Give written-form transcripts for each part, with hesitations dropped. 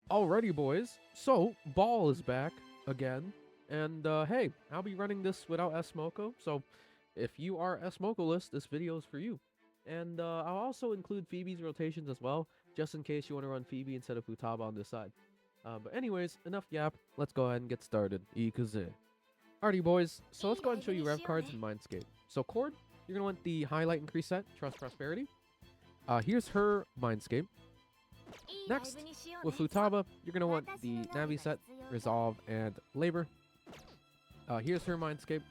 Alrighty, boys. So, Baal is back again. And, hey, I'll be running this without Smoko. So, if you are Smoko-less, this video is for you. And, I'll also include Phoebe's rotations as well, just in case you want to run Phoebe instead of Futaba on this side. But anyways, enough yap. Let's go ahead and get started. Ikuze. Alrighty, boys. So, let's go ahead and show you Rev Cards in MindScape. So, Cord, you're going to want the Highlight Increase set, Trust Prosperity. Here's her MindScape. Next, with Futaba, you're going to want the Navi set, Resolve, and Labor. Here's her Mindscape.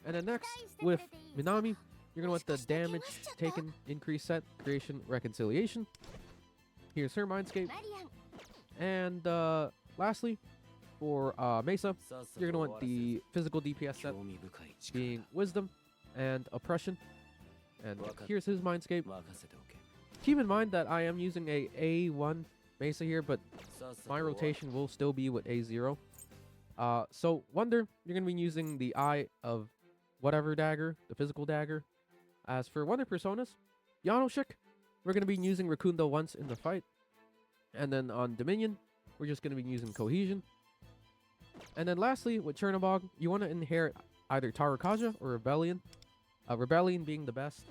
And then next, with Minami, you're going to want the Damage Taken Increase set, Creation, Reconciliation. Here's her Mindscape. And lastly, for Mesa, you're going to want the Physical DPS set, being Wisdom and Oppression. And here's his Mindscape. Keep in mind that I am using a A1 Mesa here, but my rotation will still be with A0. So Wonder, you're going to be using the Eye of whatever dagger, the physical dagger. As for Wonder Personas, Yanoshik, we're going to be using Rakundo once in the fight. And then on Dominion, we're just going to be using Cohesion. And then lastly, with Chernobog, you want to inherit either Tarakaja or Rebellion. Rebellion being the best.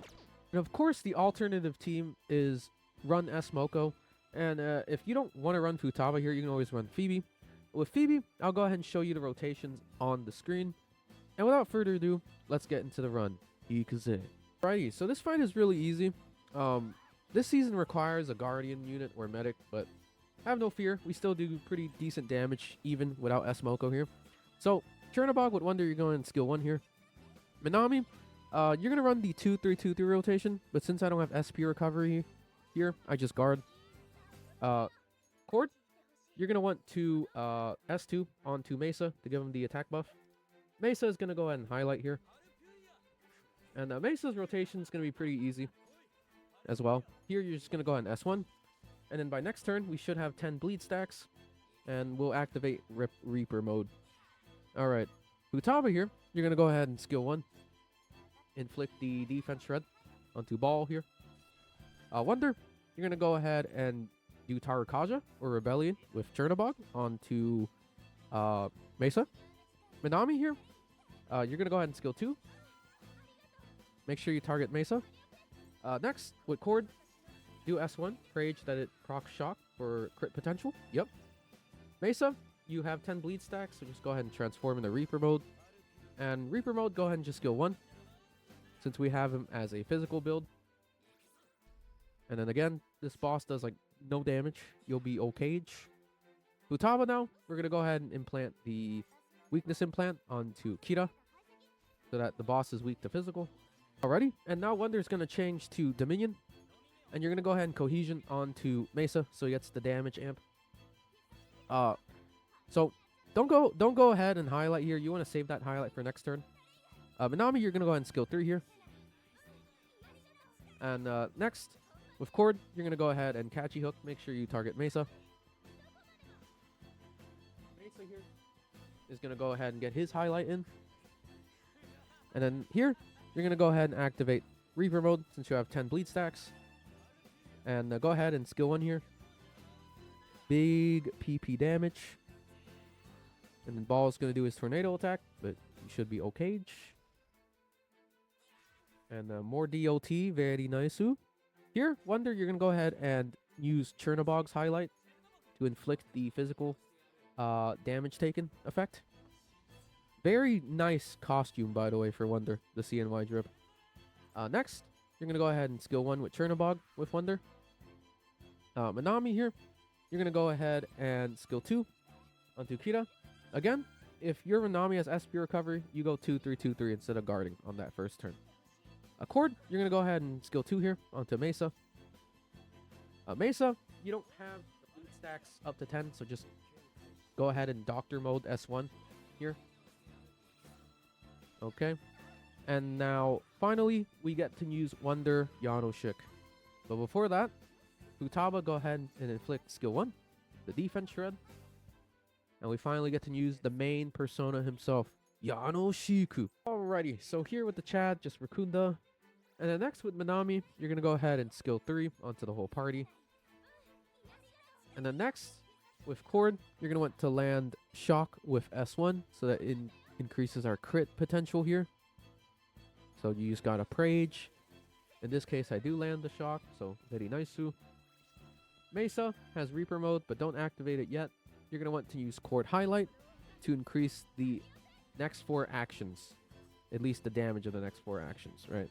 And of course, the alternative team is run Smoko. And if you don't want to run Futaba here, you can always run Phoebe. With Phoebe, I'll go ahead and show you the rotations on the screen. And without further ado, let's get into the run. Ikuze. Alrighty, so this fight is really easy. This season requires a Guardian unit or Medic, but have no fear. We still do pretty decent damage, even without Smoko here. So, Chernobog with Wonder, you're going skill 1 here. Minami, you're going to run the 2-3-2-3 rotation, but since I don't have SP recovery here, I just guard. Cord, you're going to want to S2 onto Mesa to give him the attack buff. Mesa is going to go ahead and highlight here. And Mesa's rotation is going to be pretty easy as well. Here, you're just going to go ahead and S1. And then by next turn, we should have 10 bleed stacks. And we'll activate Reaper mode. Alright. Futaba here, you're going to go ahead and skill 1. Inflict the defense shred onto Baal here. Wonder, you're going to go ahead and do Tarakaja or Rebellion with Chernobog onto Mesa. Minami here, you're going to go ahead and skill 2. Make sure you target Mesa. Next, with Cord, do S1, rage that it procs shock for crit potential. Yep. Mesa, you have 10 bleed stacks, so just go ahead and transform into Reaper mode. And Reaper mode, go ahead and just skill 1. Since we have him as a physical build. And then again, this boss does like no damage. You'll be okay. Futaba now, we're going to go ahead and implant the weakness implant onto Kira. So that the boss is weak to physical. Alrighty, and now Wonder's going to change to Dominion. And you're going to go ahead and Cohesion onto Mesa, so he gets the damage amp. So don't go ahead and highlight here. You want to save that highlight for next turn. Minami, you're going to go ahead and skill 3 here. And next, with Cord, you're going to go ahead and Catchy Hook. Make sure you target Mesa. Mesa here is going to go ahead and get his highlight in. And then here, you're going to go ahead and activate Reaper mode since you have 10 bleed stacks. And go ahead and skill 1 here. Big PP damage. And then Baal is going to do his tornado attack, but you should be okay. And more DOT, very nice. Here, Wonder, you're going to go ahead and use Chernobog's highlight to inflict the physical damage taken effect. Very nice costume, by the way, for Wonder, the CNY drip. Next, you're going to go ahead and skill 1 with Chernobog with Wonder. Minami here, you're going to go ahead and skill 2 onto Kira. Again, if your Minami has SP recovery, you go 2-3-2-3 instead of guarding on that first turn. Cord, you're going to go ahead and skill 2 here onto Mesa. Mesa, you don't have the bleed stacks up to 10, so just go ahead and Doctor mode S1 here. Okay. And now, finally, we get to use Wonder Yanoshik. But before that, Futaba, go ahead and inflict skill 1, the defense shred. And we finally get to use the main persona himself, Yanoshiku. Alrighty, so here with the Chad, just Rakunda. And then next with Minami, you're going to go ahead and skill 3 onto the whole party. And then next, with Cord, you're going to want to land Shock with S1 so that it increases our crit potential here. So you just got to Prage. In this case, I do land the Shock, so very nice. Mesa has Reaper mode, but don't activate it yet. You're going to want to use Cord Highlight to increase the next 4 actions. At least the damage of the next 4 actions, right?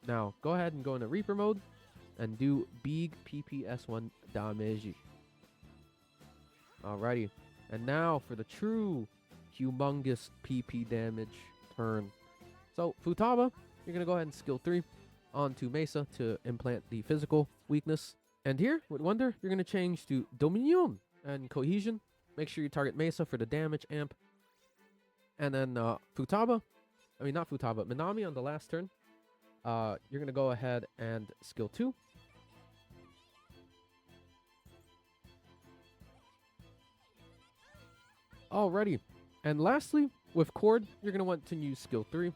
Now, go ahead and go into Reaper mode and do big PPS1 damage. Alrighty. And now for the true humongous PP damage turn. So, Futaba, you're going to go ahead and skill 3 onto Mesa to implant the physical weakness. And here, with Wonder, you're going to change to Dominion and Cohesion. Make sure you target Mesa for the damage amp. And then Minami on the last turn, you're going to go ahead and skill 2. Alrighty. And lastly, with Cord, you're going to want to use skill 3.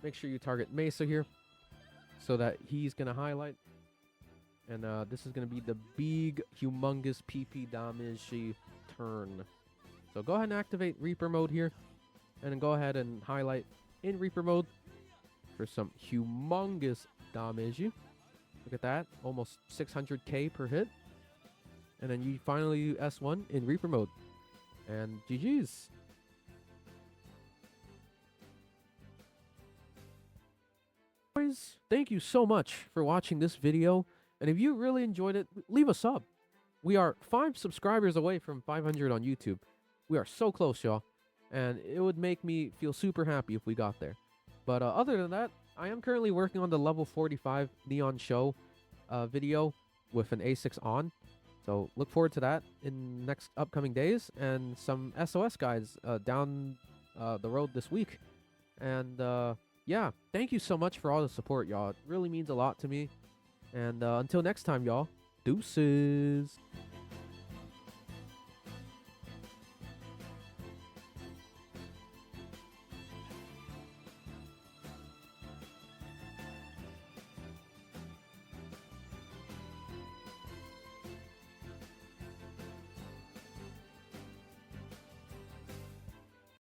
Make sure you target Mesa here so that he's going to highlight. And this is going to be the big, humongous PP damage turn. So go ahead and activate Reaper mode here. And then go ahead and highlight in Reaper mode for some humongous damage. Look at that. Almost 600k per hit. And then you finally use S1 in Reaper mode. And GG's. Guys, thank you so much for watching this video. And if you really enjoyed it, leave a sub. We are 5 subscribers away from 500 on YouTube. We are so close, y'all. And it would make me feel super happy if we got there. But other than that, I am currently working on the level 45 Neon Show video with an A6 on. So look forward to that in next upcoming days. And some SOS guides down the road this week. And yeah, thank you so much for all the support, y'all. It really means a lot to me. And until next time, y'all, deuces.